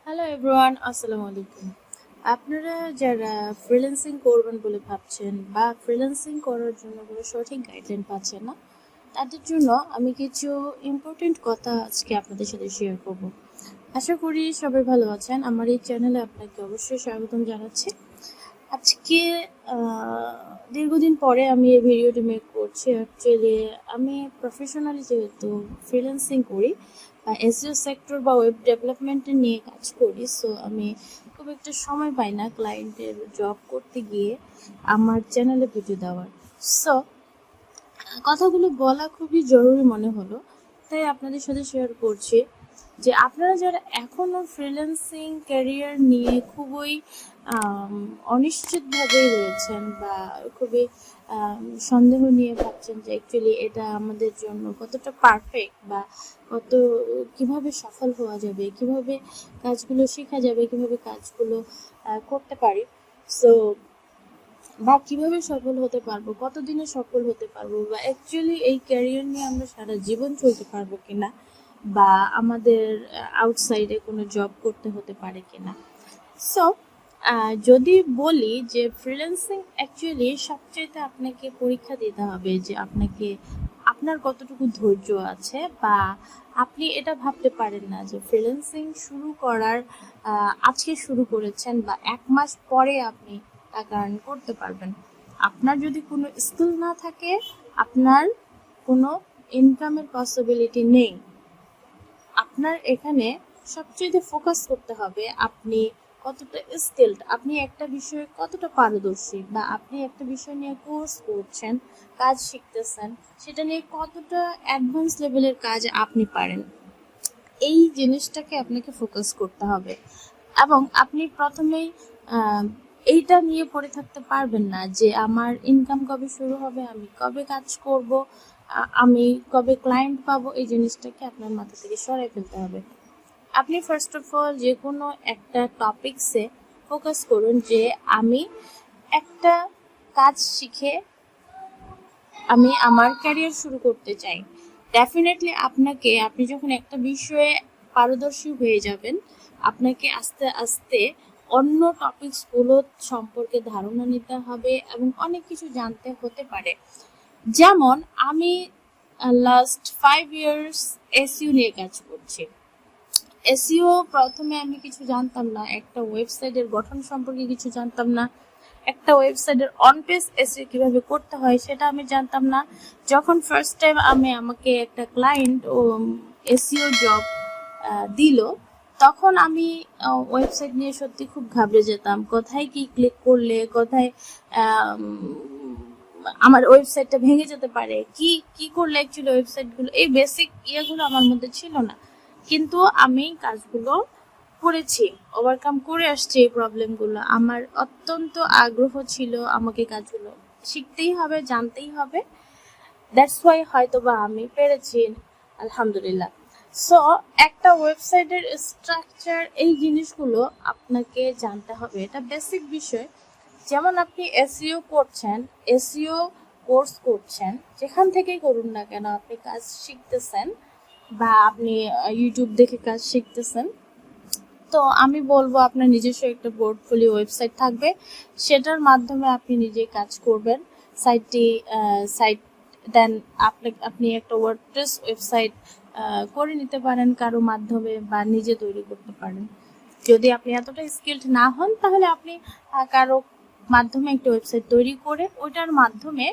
Hello everyone, আসসালামু আলাইকুম। আপনারা যারা ফ্রিল্যান্সিং করবেন বলে ভাবছেন বা ফ্রিল্যান্সিং করার জন্য কোনো সঠিক গাইডলাইন পাচ্ছেন না, তাদের জন্য আমি কিছু ইম্পর্টেন্ট কথা আজকে আপনাদের সাথে শেয়ার করব। আশা করি সবাই ভালো আছেন। আমার এই চ্যানেলে আপনাকে অবশ্যই স্বাগতম জানাচ্ছি। আজকে দীর্ঘদিন পরে আমি এই ভিডিওটি মেক করছি। অ্যাকচুয়ালি আমি প্রফেশনালি যেহেতু ফ্রিল্যান্সিং করি বা এসইও সেক্টর বা ওয়েব ডেভেলপমেন্টের নিয়ে কাজ করি, সো আমি খুব একটা সময় পাই না ক্লায়েন্টের জব করতে গিয়ে আমার চ্যানেলে ভিডিও দেওয়ার। সো কথাগুলো বলা খুবই জরুরি মনে হলো, তাই আপনাদের সাথে শেয়ার করছি যে আপনারা যারা এখনও ফ্রিল্যান্সিং ক্যারিয়ার নিয়ে খুবই অনিশ্চিতভাবেই রয়েছেন বা খুবই সন্দেহ নিয়ে ভাবছেন যে অ্যাকচুয়ালি এটা আমাদের জন্য কতটা পারফেক্ট বা কত কিভাবে সফল হওয়া যাবে, কিভাবে কাজগুলো শেখা যাবে, কিভাবে কাজগুলো করতে পারি, সো বা কিভাবে সফল হতে পারবো, কতদিনে সফল হতে পারবো, বা অ্যাকচুয়ালি এই ক্যারিয়ার নিয়ে আমরা সারা জীবন চলতে পারবো কিনা, বা আমাদের আউটসাইডে কোনো জব করতে হতে পারে কিনা। সো যদি বলি যে ফ্রিল্যান্সিং অ্যাকচুয়ালি সবচেয়ে আপনাকে পরীক্ষা দিতে হবে যে আপনার কতটুকু ধৈর্য আছে, বা আপনি এটা ভাবতে পারেন না যে ফ্রিল্যান্সিং শুরু করার আজকে শুরু করেছেন বা 1 মাস পরে আপনি টাকা আর্ন করতে পারবেন। আপনার যদি কোনো স্কিল না থাকে, আপনার কোনো ইনকামের পসিবিলিটি নেই। আপনার এখানে সবচেয়ে ফোকাস করতে হবে আপনি কতটা স্কিলড, আপনি একটা বিষয়ে কতটা পারদর্শী, বা আপনি একটা বিষয় নিয়ে কোর্স করছেন, কাজ শিখতেছেন, সেটা নিয়ে কতটা অ্যাডভান্স লেভেলের কাজ আপনি পারেন। এই জিনিসটাকে আপনাকে ফোকাস করতে হবে। এবং আপনি প্রথমেই এইটা নিয়ে পড়ে থাকতে পারবেন না যে আমার ইনকাম কবে শুরু হবে, আমি কবে কাজ করব, আমি কবে ক্লায়েন্ট পাবো। এই জিনিসটাকে আপনার মাথা থেকে সরাই ফেলতে হবে। আপনি ফার্স্ট অফ অল যে কোনো একটা টপিকসে ফোকাস করুন যে আমি একটা কাজ শিখে আমি আমার ক্যারিয়ার শুরু করতে চাই। ডেফিনেটলি আপনি যখন একটা বিষয়ে পারদর্শী হয়ে যাবেন, আপনাকে আস্তে আস্তে অন্য টপিকসগুলো সম্পর্কে ধারণা নিতে হবে এবং অনেক কিছু জানতে হতে পারে। যেমন আমি লাস্ট 5 ইয়ার্স এসইও নিয়ে কাজ করছি। এসইও প্রথমে আমি কিছু জানতাম না, একটা ওয়েবসাইটের গঠন সম্পর্কে কিছু জানতাম না, একটা ওয়েবসাইটের অন পেজ এসইও কিভাবে করতে হয় সেটা আমি জানতাম না। যখন ফার্স্ট টাইম আমাকে একটা ক্লায়েন্ট ও এসইও জব দিল, তখন আমি ওয়েবসাইট নিয়ে সত্যি খুব ঘাবড়ে যেতাম। কোথায় কি ক্লিক করলে কোথায় আমার ওয়েবসাইটটা ভেঙে যেতে পারে, কি কি করলে অ্যাকচুয়ালি ওয়েবসাইটগুলো, এই বেসিক ইয়েগুলো আমার মধ্যে ছিল না। কিন্তু আমি কাজগুলো করেছি, ওভারকাম করে আসছি এই প্রবলেমগুলো। আমার অত্যন্ত আগ্রহ ছিল, আমাকে কাজগুলো শিখতেই হবে, জানতেই হবে। দ্যাটস ওয়াই হয়তো বা আমি পেরেছি, আলহামদুলিল্লাহ। সো একটা ওয়েবসাইটের স্ট্রাকচার, এই জিনিসগুলো আপনাকে জানতে হবে, এটা বেসিক বিষয়। যেমন আপনি এসইও করছেন, এসইও কোর্স করছেন, যেখান থেকেই করুন না কেন আপনি কাজ শিখতেছেন বা আপনি ইউটিউব দেখে কাজ শিখতেছেন, তো আমি বলবো আপনার নিজস্ব একটা পোর্টফোলিও ওয়েবসাইট থাকবে, সেটার মাধ্যমে আপনি নিজে কাজ করবেন। সাইট দেন আপনি একটা ওয়ার্ডপ্রেস ওয়েবসাইট করে নিতে পারেন কারো মাধ্যমে, বা নিজে তৈরি করতে পারেন। যদি আপনি এতটা স্কিলড না হন, তাহলে আপনি কারো মাধ্যমে একটা ওয়েবসাইট তৈরি করে ওইটার মাধ্যমে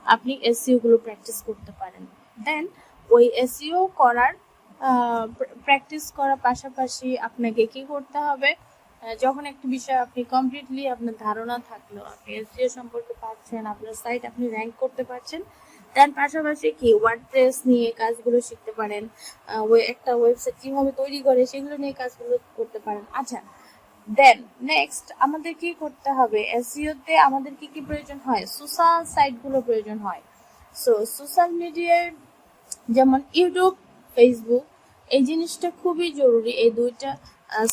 আপনি এসইও গুলো প্র্যাকটিস করতে পারেন। দেন ওই এসইও করার প্র্যাকটিস করার পাশাপাশি আপনাকে কি করতে হবে, যখন একটা বিষয় আপনি কমপ্লিটলি আপনার ধারণা থাকলো, আপনি এসইও সম্পর্কে পাচ্ছেন, আপনার সাইট আপনি র্যাঙ্ক করতে পারছেন, দেন পাশাপাশি কি ওয়ার্ডপ্রেস নিয়ে কাজগুলো শিখতে পারেন, একটা ওয়েবসাইট কিভাবে তৈরি করে সেগুলো নিয়ে কাজগুলো করতে পারেন। আচ্ছা, দেন নেক্সট আমাদের কি করতে হবে, এসইও তে আমাদের কি কি প্রয়োজন হয়, সোশ্যাল সাইটগুলো প্রয়োজন হয়। সো সোশ্যাল মিডিয়ায় যেমন ইউটিউব, ফেসবুক, এই জিনিসটা খুবই জরুরি। এই দুইটা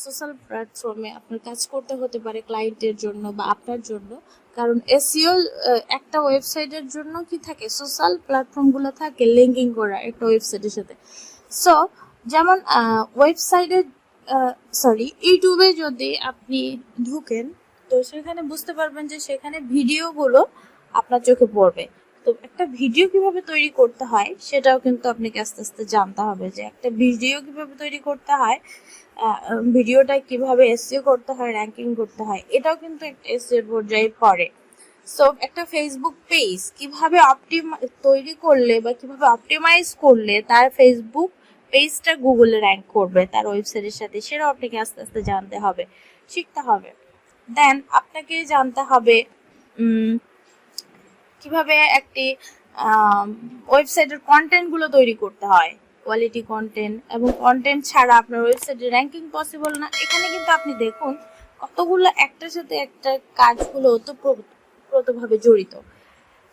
সোশ্যাল প্ল্যাটফর্মে আপনার কাজ করতে হতে পারে ক্লায়েন্টের জন্য বা আপনার জন্য। কারণ এসইও একটা ওয়েবসাইটের জন্য কি থাকে, সোশ্যাল প্ল্যাটফর্মগুলো থাকে লিঙ্কিং করা একটা ওয়েবসাইটের সাথে। সো যেমন ওয়েবসাইটের সরি, ইউটিউবে যদি আপনি ঢুকেন তো সেখানে বুঝতে পারবেন যে সেখানে ভিডিওগুলো আপনার চোখে পড়বে। তো একটা ভিডিও কিভাবে তৈরি করতে হয় সেটাও কিন্তু আপনাকে আস্তে আস্তে জানতে হবে, যে একটা ভিডিও কিভাবে তৈরি করতে হয়, ভিডিওটা কিভাবে এসইও করতে হয়, র্যাঙ্কিং করতে হয়, এটাও কিন্তু একটা এসইও পর্যায়ে পড়ে। সো একটা ফেসবুক পেজ কিভাবে তৈরি করলে বা কিভাবে অপটিমাইজ করলে তার ফেসবুক পেজটা গুগলে র্যাঙ্ক করবে তার ওয়েবসাইটের সাথে, সেটাও আপনাকে আস্তে আস্তে জানতে হবে, শিখতে হবে। দেন আপনাকে জানতে হবে কিভাবে একটি ওয়েবসাইটের কন্টেন্টগুলো তৈরি করতে হয়, কোয়ালিটি কন্টেন্ট, এবং কন্টেন্ট ছাড়া আপনার ওয়েবসাইটের র্যাঙ্কিং পসিবল না। এখানে কিন্তু আপনি দেখুন কতগুলো একটার সাথে একটা কাজগুলো ওতপ্রোতভাবে জড়িত।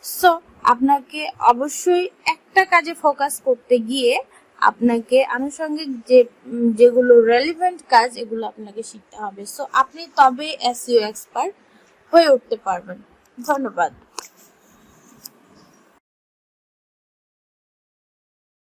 সো আপনাকে অবশ্যই একটা কাজে ফোকাস করতে গিয়ে আপনাকে আনুষঙ্গিক যেগুলো রেলিভেন্ট কাজ এগুলো আপনাকে শিখতে হবে। সো আপনি তবে এসইও এক্সপার্ট হয়ে উঠতে পারবেন। ধন্যবাদ।